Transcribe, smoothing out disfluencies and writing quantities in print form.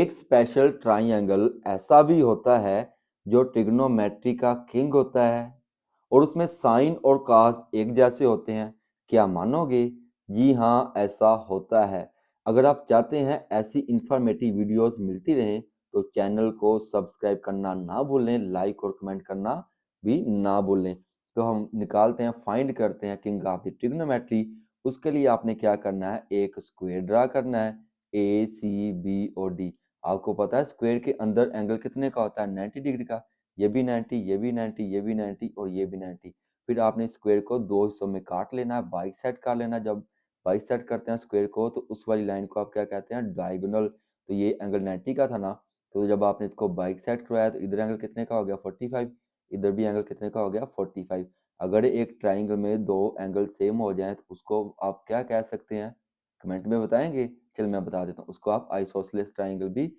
एक special triangle ऐसा भी होता है जो ट्रिग्नोमेट्री का किंग होता है और उसमें साइन और कॉस एक जैसे होते हैं। क्या मानोगे? जी हाँ, ऐसा होता है। अगर आप चाहते हैं ऐसी इंफॉर्मेटिव वीडियोस मिलती रहें तो चैनल को सब्सक्राइब करना ना भूलें, लाइक और कमेंट करना भी ना भूलें। तो हम निकालते हैं, फाइंड करते हैं किंग ऑफ द ट्रिग्नोमेट्री। उसके लिए आपने क्या करना है, एक स्क्वायर ड्रा करना है, ए सी बी और डी। आपको पता है स्क्वायर के अंदर एंगल कितने का होता है, 90 डिग्री का। ये भी 90, ये भी 90, ये भी 90 और ये भी 90। फिर आपने स्क्वायर को दो हिस्सों में काट लेना है, बाइक साइड कर लेना। जब बाइक साइड करते हैं स्क्वायर को तो उस वाली लाइन को आप क्या कहते हैं, डायगोनल। तो ये एंगल 90 का था ना, तो जब आपने इसको बाइक साइड करवाया तो इधर एंगल कितने का हो गया, 45। इधर भी एंगल कितने का हो गया, 45। अगर एक ट्राइंगल में दो एंगल सेम हो जाए तो उसको आप क्या कह सकते हैं, कमेंट में बताएंगे? चल मैं बता देता हूँ, उसको आप आइसोसेलेस ट्राइंगल भी